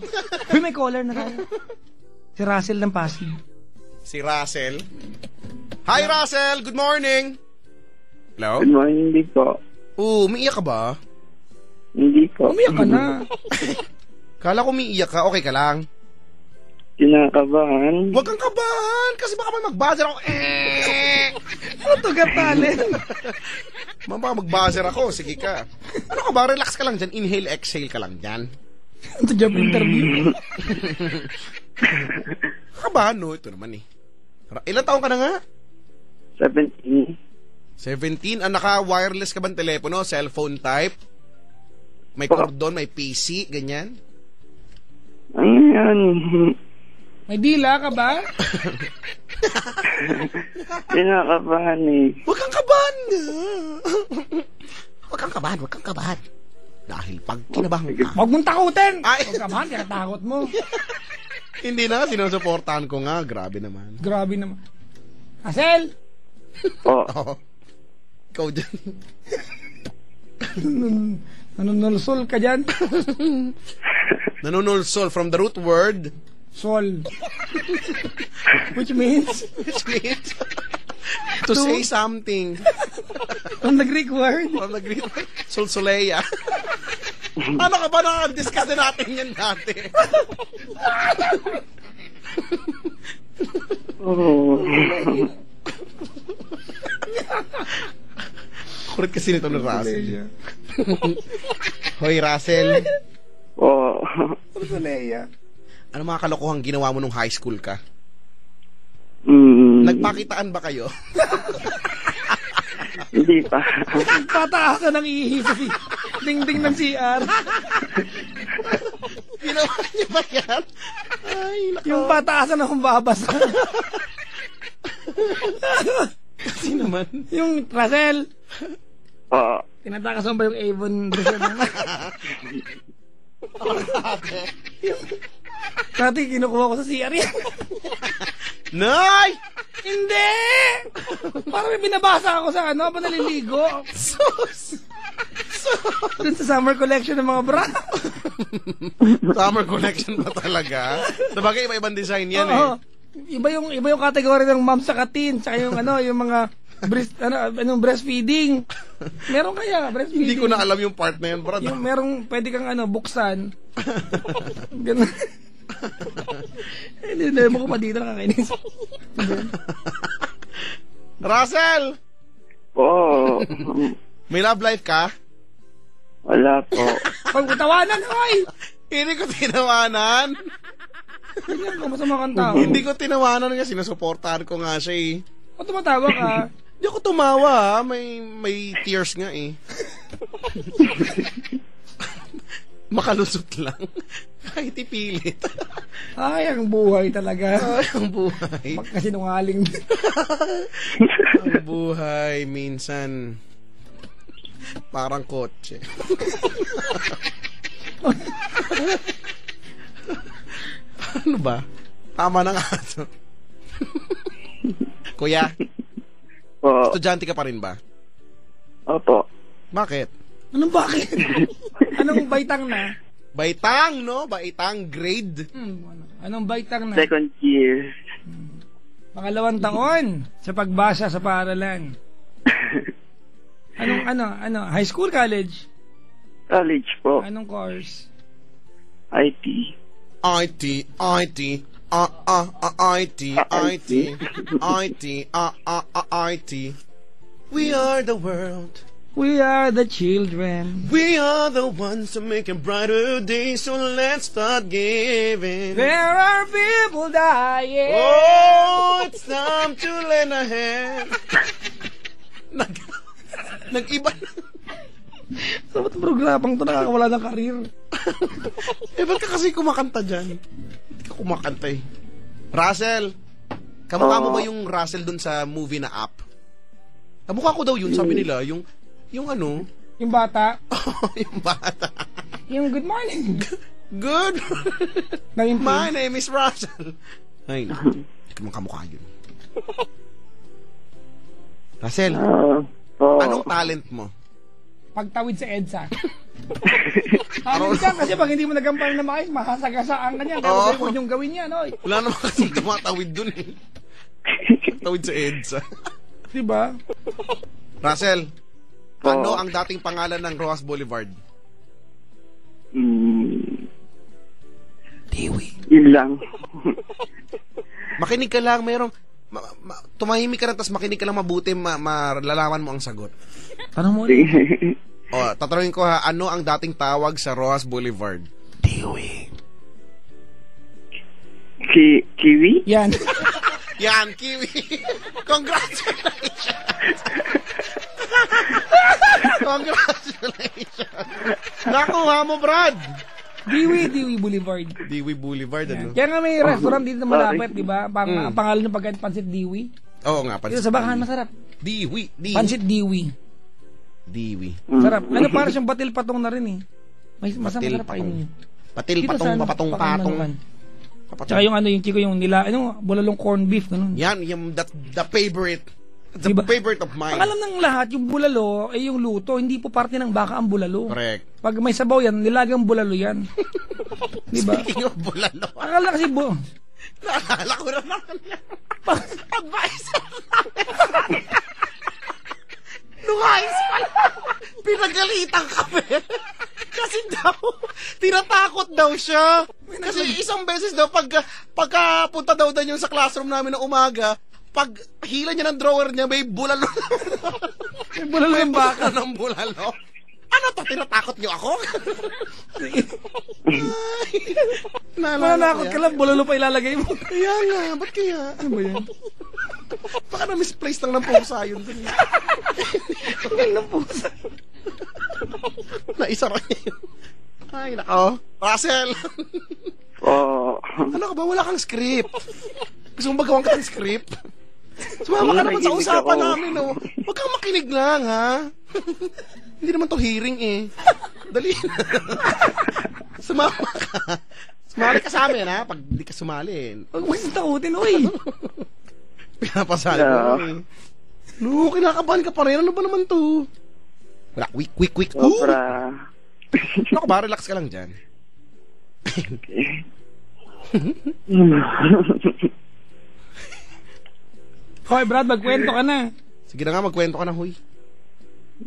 Uy, may caller na tayo. Si Russell ng Pasig. Si Russell. Hi Russell, good morning. Hello? Good morning, hindi po. Umiiyak ka ba? Hindi po. Umiyak ka na. Kala ko umiiyak ka, okay ka lang. Kinakabahan. Huwag kang kabahan, kasi baka may mag-buzzer ako. Ano to, gatalen? Baka mag-buzzer ako, sige ka. Ano ka ba, relax ka lang dyan, inhale, exhale ka lang dyan. Ano to, job interview? Kabahan, no? Ito naman eh. Ilan taong ka na nga? 17. 17? Naka-wireless ka ba telepono? Cellphone type? May cordon, may PC, ganyan? Ano yan? May dila ka ba? Kinakabahan eh. Huwag kang kabahan nga. Huwag kang kabahan. Dahil pag kinabahan ka, Huwag mong takutin! Ay. Huwag ka man, kinatakot mo. hindi na, sinusuportahan ko nga. Grabe naman. Grabe naman. Asel! Po. Oo. Ikaw dyan. Nanunulsol ka dyan? Nanunulsol from the root word. Sol. Which means? To say something. From the Greek word? From the Greek word. Solsoleia. Ano ka ba? Nakadiscuss na natin yan dati. Oh. Kurit kasi nito ng Russell. Hoy, Russell. Po. Solsoleia. Ano mga kalokohang ginawa mo nung high school ka? Nagpakitaan ba kayo? Hindi pa. Pataasan ng ihi sa dingding ng CR. Ginawa niyo ba yan? Ay, nako. Yung pataasan ng humbabas. Kasi naman. Yung Russell, Oo. tinatakas mo ba yung Avon Russell? Dati kinukuha ko sa CR yan. Nay! Hindi! Parang may binabasa ako sa ano, pa naliligo. Sus! Dun sa summer collection ng mga bra. Summer collection ba talaga? Sabagay, iba-ibang design yan Oo. Iba yung category ng mom sa katin, saka yung ano, yung mga breastfeeding. Meron kaya breastfeeding? Hindi ko na alam yung part na yan, brad. Yung merong pwede kang ano, buksan. Ganun. Hindi mo ko pa dito nakakainis. Russell! Oo. May love life ka? Wala po. Pagkutawanan, hoy! Hindi ko tinawanan. Ganyan ka, masama kang tao. Hindi ko tinawanan nga, sinusuportahan ko nga siya eh. O tumatawa ka? Hindi ako tumawa, may tears nga eh. Makalusot lang. Kahit ipilit. Ay, ang buhay talaga. Ay, ang buhay. Magkasinungaling. Ang buhay, minsan, parang kotse. Ano ba? Tama na nga ito. Kuya, Oo. estudyante ka pa rin ba? Opo. Bakit? Anong bakit? Anong baitang na? Baitang, no? Baitang grade. Anong baitang na? Second year. Pangalawang taon sa pagbasa sa paaralan. Ano? High school, college? College po. Anong course? IT. IT, IT, IT. We are the world. We are the children. We are the ones who make a brighter day, so let's start giving. There are people dying. Oh, it's time to lend a hand. Nag-iba na. Sa ba't programang to nakakawala ng karir? Ba't ka kasi kumakanta dyan? Hindi ka kumakanta eh. Russell, kamukha mo ba yung Russell dun sa movie na Up? Kamukha ko daw yun, sabi nila. Yung ano? Yung bata? Yung bata. Yung good morning. Good. Naging My name is Russell. Ay, hindi ka kamukha yun. Russell, Oo. anong talent mo? pagtawid sa EDSA. Tawid ka kasi pag hindi mo nagampanan na makis, masasagasaan ka niya. Kaya huwag niyong gawin yan, oy. Wala naman kasi tumatawid dun eh. Tawid sa EDSA. Diba? Russell, ano ang dating pangalan ng Rojas Boulevard? Tiwi. Yun lang. Makinig ka lang, merong tumahimik ka na tapos makinig ka lang mabuti, malalaman mo ang sagot. Tanong mo tatanungin ko ha, ano ang dating tawag sa Rojas Boulevard? Tiwi. Kiwi? Yan. Yan, Kiwi. Congratulations. Congratulations. Nakuha mo, Brad. Diwi Boulevard. Diwi Boulevard, ano? Kaya nga may restaurant dito na malapit, di ba? Ang pangalan ng pagkain, Pansit Diwi. Oo nga, Pansit. Dito sa bakahan, masarap. Diwi. Pansit Diwi. Diwi. Sarap. Ano, para siyang batil patong na rin eh. Masarap kainin. Patil patong, papatong-patong. Tsaka yung ano, yung chiko, yung nila, bulalong corned beef, ganun. Yan, yung the favorite. The diba? favorite of mine. Ang alam ng lahat, yung bulalo, yung luto, hindi po parte ng baka ang bulalo. Correct. Pag may sabaw yan, nilagang bulalo yan. Diba? Speaking of bulalo. Akala kasi naalala ko na naman yan. Advisor nung high school, pinagalitan kami. Kasi daw, tinatakot daw siya. Kasi isang beses daw, pagkapunta daw yung sa classroom namin ng umaga, pag hila niya ng drawer niya, may bulalo. May bulalo yung baka. Ng bulalo. Ano to? Tinatakot niyo ako? Mananakot ka lang, bulalo pa ilalagay mo. Kaya nga, ba't kaya? Ano ba yan? Baka na-misplace lang ng pusa yun dun. Ng pusa. Naisara niya yun. Ay, nako. Russell! Ano ka ba? Wala kang script. Gusto mo magawan ka ng script? Sumama ka naman sa usapan namin, oh. Huwag kang makinig lang, ha? Hindi naman to hearing, eh. Dali na. Sumama ka. Sumali ka sa amin, ha? Pag di ka sumali. Huwag mo takutin, uy. Pinapasali mo, eh. No, kinakabahan ka pa rin. Ano ba naman to? Wala, quick. Sobra. Ano ka ba? Relax ka lang dyan. Hoy, Brad, magkwento ka na. Sige na nga, magkwento ka na, huy.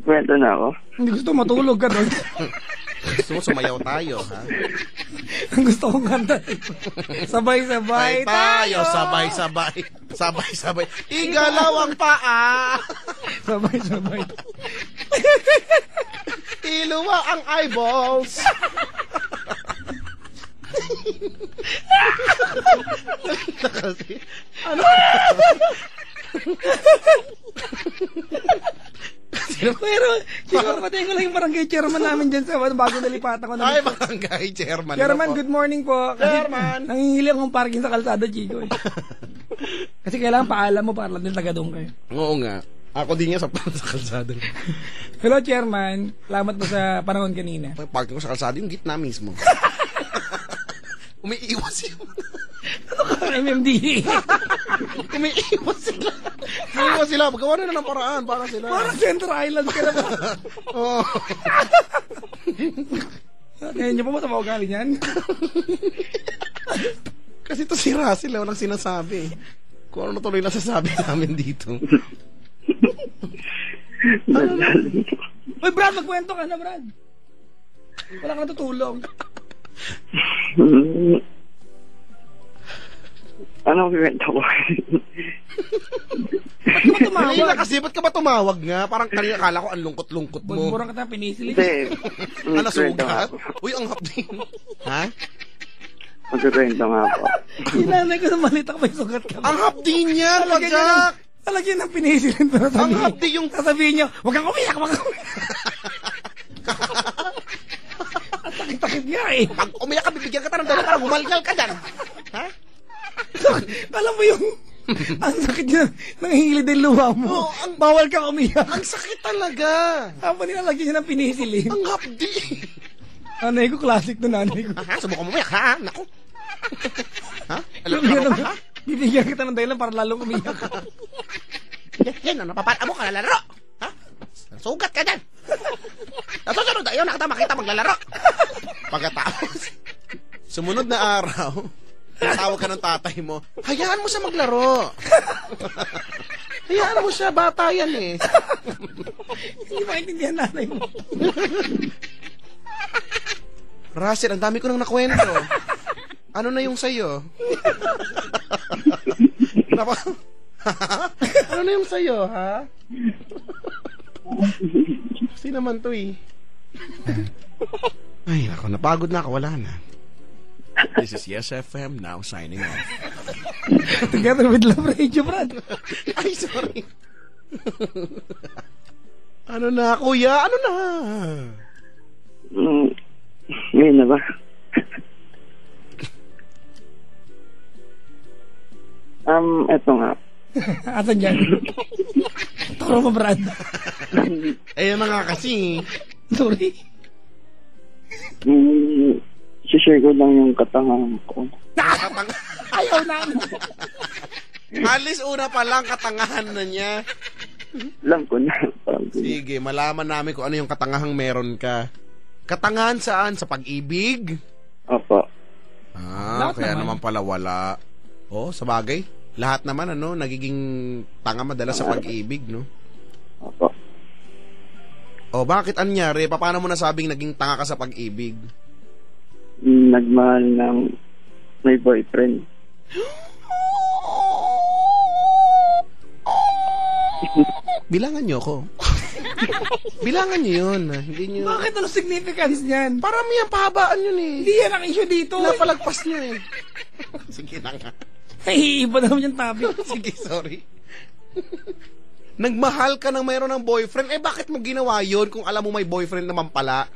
Kwento na ako. Hindi gusto matulog ka doon. Gusto mo sumayaw tayo, ha? Ang gusto kong kanta. Sabay-sabay tayo. Sabay-sabay. Igalaw ang paa. Sabay-sabay. Iluwa ang eyeballs. Kasi, ano? Pero, siguro patayin ko lang yung barangay chairman namin dyan sa bago nalipatan ko. Ay, barangay chairman. Chairman, good morning po. Chairman. Nangingili akong parking sa kalsada, Chico. Kasi kailangan paalam mo para lang din taga-doon kayo. Oo nga. Ako din nga sa kalsada. Hello, Chairman. Salamat mo sa panahon kanina. Parking ko sa kalsada yung gitna mismo. Umiiwas yun. Ano ka, MMDA? Umiiwas sila. Magawa na ng paraan para sila. Parang Center Island ka na ba? Oo. Ngayon niyo pa ba sa mga ugali niyan? Kasi to si Russell, walang sinasabi. Kung ano tuloy nasasabi namin dito. Uy, Brad, magkwento ka na, Brad. Wala kang natutulog. Ano kwento ko? Kanina kasi, ba't ka ba tumawag nga? Parang kanina kala ko ang lungkot-lungkot mo. Bumburang ka na pinisilin. Hindi. Ano, sugat? Uy, ang hapdin. Ha? Magkikwento nga po. Hinanay ko na malita ko may sugat ka. Ang hapdin niya, pagak! Talagyan ng pinisilin. Ang hapdi yung... Sasabihin niyo, huwag kang umiyak. Ang sakit-sakit nga eh. Pag umiyak ka, bibigyan ka ng dala para gumalgal ka dyan. Ha? Alam mo yung... ang sakit niya. Nanghihilid yung luha mo. Bawal kang umiyak. Ang sakit talaga. Habang nilalagyan niya ng pinisilin. Ang hapdi. Nanay ko, classic na nanay ko. Ha? Subukan mo umiyak, ha? Naku. Ha? Alam ka ha? Bibigyan kita ng dahilan para lalong umiyak. Yan, napapala mo ka lalaro. Ha? Sugat ka dyan. Nasusunod na yun, nakita makita maglalaro. Pagkatapos, sumunod na araw, tawag ka ng tatay mo, hayaan mo siya maglaro. Hayaan mo siya, bata yan eh. Hindi maintindihan nanay mo. Russell, ang dami ko nang nakwento. Ano na yung sa'yo? Ano na yung sa'yo, ha? Kasi naman to eh. Ay, ako, napagod na ako, wala na. This is Yes FM, now signing off. Together with Love Radio, Brad. Ay, sorry. Ano na, kuya? Ano na? Ngayon na ba? Eto nga. Asan dyan? Turo mo, Brad. Ayun na nga kasi. Sorry. Share ko lang yung katangang ko. Ayaw namin. Alis una pa lang, katangahan na niya. Alam ko na. Sige, malaman namin kung ano yung katangahang meron ka. Katangahan saan? Sa pag-ibig? Opo. Lahat Kaya naman. naman pala wala. Sa bagay. Lahat naman, nagiging tanga madalas sa pag-ibig, no? Opo. Bakit anyari? Paano mo nasabing naging tanga ka sa pag-ibig? Nagmahal ng may boyfriend. Bilangan niyo ko. Bilangan nyo yun. Hindi nyo... Bakit ano significance niyan? Parang may pahabaan yun eh. Hindi yan ang issue dito. Napalagpas nyo eh. Sige na nga. Ay, iba naman yung topic. Sige, sorry. Nagmahal ka ng mayroon ng boyfriend, bakit mo ginawa yun kung alam mo may boyfriend naman pala?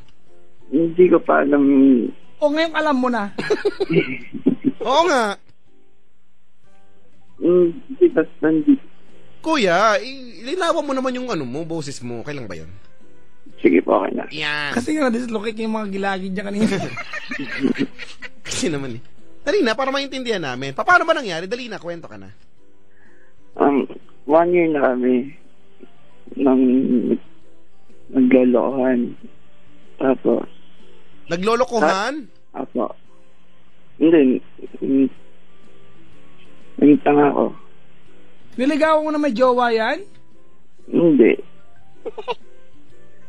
Hindi ko pa alam. O ngayon alam mo na. Oo nga. Hindi, basta hindi. Kuya, ilinawan mo naman yung boses mo. Kailan ba yun? Sige po, okay na. Yan. Kasi nga na-dislocate yung mga gilagid niya kanina. Kasi naman eh. Dali na, para maintindihan namin. Paano ba nangyari? Dali na, kwento ka na. 1 year na kami nang naglolokohan. Tapos, Naglolokohan? Apo. Hindi. Nagtanga ako. Niligawan mo na may jowa yan? Hindi.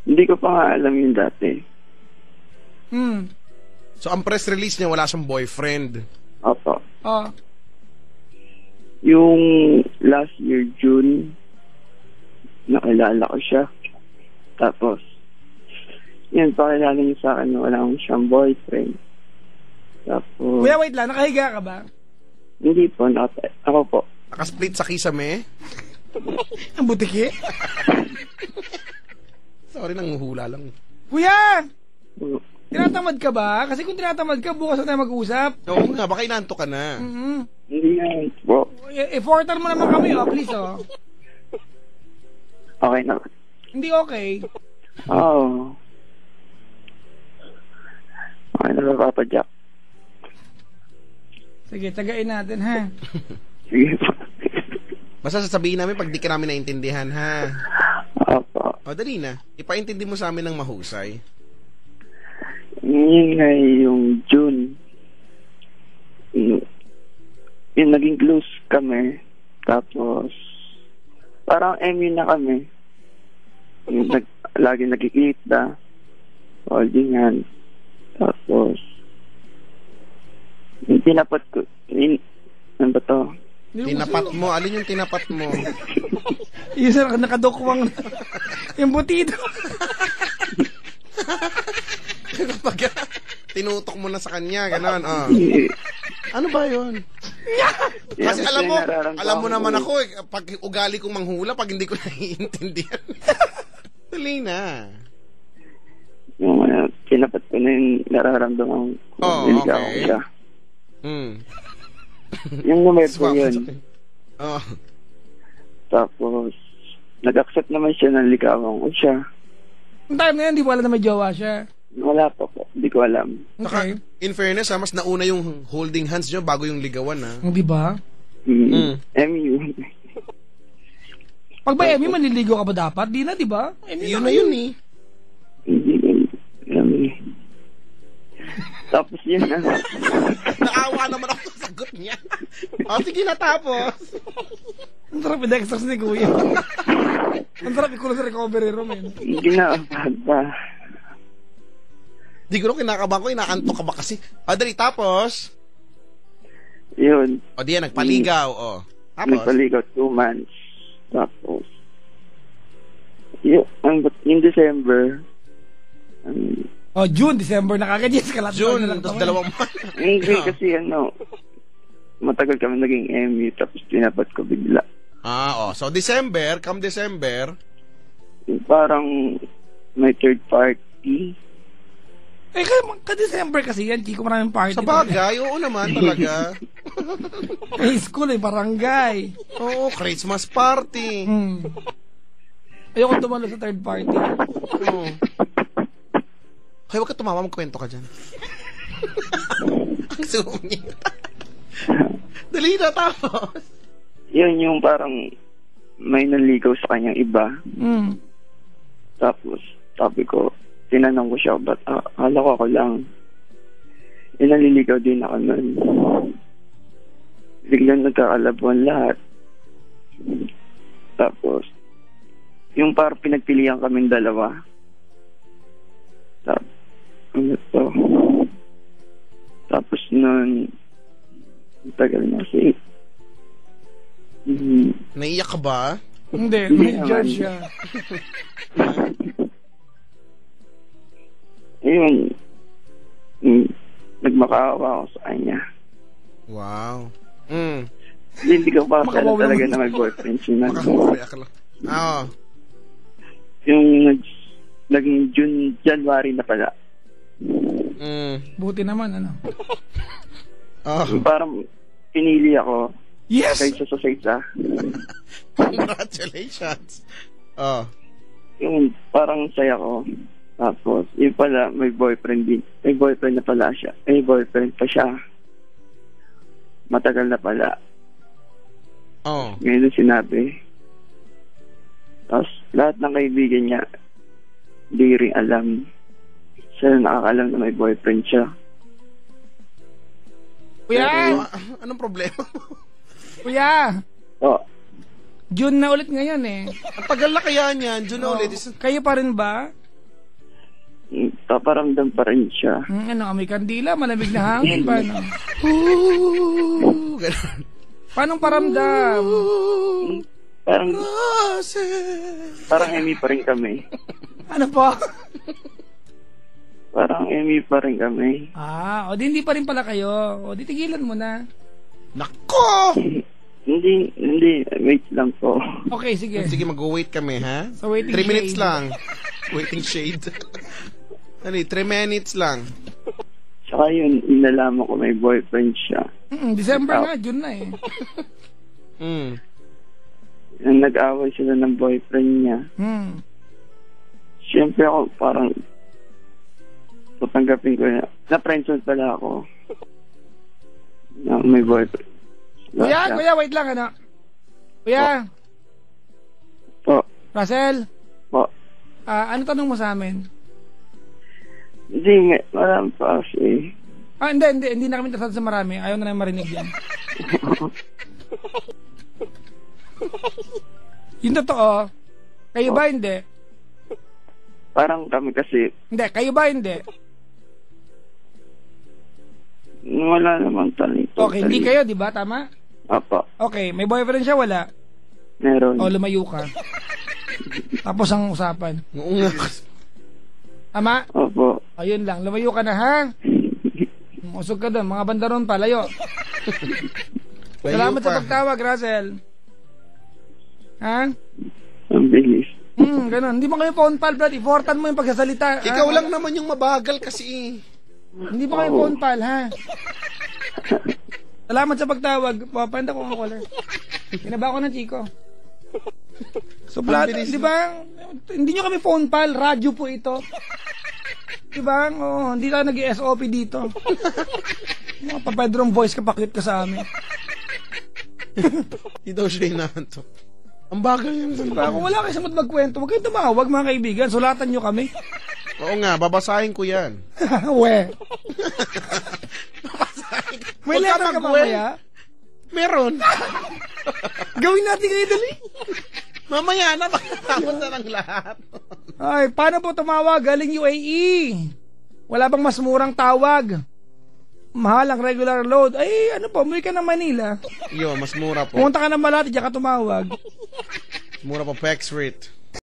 Hindi ko pa nga alam yung dati. So, ang press release niya, wala siyang boyfriend. Apo. Oh. Yung last year, June, nakilala ko siya. Tapos, yun, pakilala niya sa akin na wala akong siyang boyfriend. Tapos, Kuya, wait lang. Nakahiga ka ba? hindi po, ako po. Nakasplit sa kisame. Ang butiki? Sorry, nanguhula lang. Kuya! Tinatamad ka ba? Kasi kung tinatamad ka, bukas na tayo mag-usap. Oo nga, baka inanto ka na. Hindi nga po. Effortan mo naman kami, please, Okay na. Hindi okay. Oo. Okay na ba, Papa Jack? Sige, tagain natin, ha? Sige po. Basta sasabihin namin pag di ka namin naintindihan, ha? Opo. O, dali na. Ipaintindi mo sa amin ng mahusay. Yun nga yung June. Yung naging close kami. Tapos, parang MU na kami. Yung lagi nagkikita. Holding hands. Tapos, yung tinapat ko, ano ba to? Tinapat mo. Alin yung tinapat mo? Yung sa nakadokwang yung butito. Kapag tinutok mo na sa kanya, gano'n. Ano ba yun? Kasi alam mo naman ako, pag ugali kong manghula, pag hindi ko naiintindihan. Tuloy na. Yung tinapat ko na yung nararamdaman ko. Niligawan ko siya. Yung numero po yun. Tapos, nag-accept naman siya na ligawan ko siya. Yung time na yan, di mo alam na may jowa siya. Wala pa po. Hindi ko alam. Okay. In fairness, mas nauna yung holding hands nyo bago yung ligawan, ha? Di ba? MU. Pag ba MU, manliligo ka ba dapat? Di na, di ba? Yun na yun, eh. Hindi ko alam eh. Tapos yun na. Naawa naman ako sa sagot niya. Sige na, tapos. Ang sarap i-dextrose ni Kuya. Ang sarap ikulong sa recovery room, eh. Hindi na pa. Di ko kinakabahan ko, inaantok ka ba kasi? Dali, tapos? Yun. Di yan, nagpaligaw, Tapos? Nagpaligaw 2 months. Tapos, yung December, June, December na kagad. Yes, kalat June, na lang tapos taon. 2 months. hindi kasi matagal kami naging MU, tapos tinapat ko bigla. So December, come December. Parang may third party. Ka-December kasi yan, Chico, maraming party. Sa bagay, oo naman talaga. High school, barangay. Oo, Christmas party. Ayoko dumalo sa third party. Oo. Kaya huwag ka tumawa, magkwento ka dyan. Ang sumingit. Dali na, tapos. Yun yung parang may naligaw sa kanyang iba. Tapos, sabi ko, tinanong ko siya, ba't akala ko ako lang. Naliligaw din ako nun. Biglang nagkakalabuan lahat. Tapos, yung parang pinagpilihan kaming dalawa. Tapos, ano to? Tapos nun, tagal na kasi. Naiyak ka ba? Hindi, Hindi may naman. George siya. Ayun, nagmakaawa ako sa kanya. Wow. Hindi ko pa pala Makabawi talaga naman. na may boyfriend siya. Makakuriak lang. Oo. Yung naging January na pala. Buti naman, ano. Oh. Parang pinili ako Yes! kaysa sa isa. Congratulations. Oh. Yung parang saya ko. Tapos, yun pala, may boyfriend din. May boyfriend na pala siya. May boyfriend pa siya. Matagal na pala. Oh. Ngayon na sinabi. Tapos, lahat ng kaibigan niya, di rin alam. Siya na nakakalam na may boyfriend siya. Kuya! Anong problema? Kuya! Oh, June na ulit ngayon eh. Ang tagal na kaya niyan. June na ulit. Kayo pa rin ba? paparamdam pa rin siya. Ano, amoy kandila, malamig na hangin, paano? Ganun. Paano paramdam? Parang Emmy pa rin kami. Ano po? Parang Emmy pa rin kami. O di hindi pa rin pala kayo. O di tigilan mo na. Nako! Hindi, wait lang po. Okay, sige. Sige, mag-wait kami, ha? So, waiting 3 minutes shade. lang. Waiting shade. 3 minutes lang. Saka yun, inalaman ko may boyfriend siya. December na, June na eh. Nung nag-away sila ng boyfriend niya, siyempre ako parang tatanggapin ko na-friendzone pala ako. Na may boyfriend. Kuya, wait lang, ano? Kuya, Po. Russell, Po. ano tanong mo sa amin? Hindi, marami pa kasi. Hindi na kami interesado sa marami. Ayaw na namin marinig yan. Yung totoo, kayo ba hindi? Parang kami kasi, Hindi, kayo ba hindi? wala namang talento. Okay, hindi kayo, di ba? Tama? Opo, Okay, may boyfriend siya, wala? meron. O, lumayo ka. Tapos ang usapan. Oo nga. Tama? Opo. Ayun lang, lumayo ka na, ha? Usog ka doon, mga bandaron pa, layo. Salamat sa pagtawag, Russell. Ha? Ang bilis. Ganun. Hindi mo kayo phone pal, Brad. Iportan mo yung pagsasalita. Ikaw ha? lang naman yung mabagal kasi. Hindi mo kayo phone pal, ha? Salamat sa pagtawag. Papanda ko ang caller. Kinaba ko na, Chico. So, Brad, di ba? Hindi nyo kami phone pal. Radyo po ito. Di ba? Oh, hindi tayo nag-SOP dito. Mga papadrong voice ka, pakit ka sa amin. Hindi daw siya inaantok. Ang bagal yung Diba? Kung wala kayo sa magkwento, huwag kayong tumawag, mga kaibigan. Sulatan nyo kami. Oo nga, babasahin ko yan. We. May Huwag ka letter ka mag-we. mamaya? Meron. Gawin natin kayo dali. Mamaya na, makatapos na ng lahat. Ay, paano po tumawag? Galing UAE. Wala bang mas murang tawag? Mahal ang regular load. Ay, ano po, umuwi ka ng Manila. Yo, mas mura po. Pumunta ka ng Malate, diyan ka tumawag. Mura po pex rate.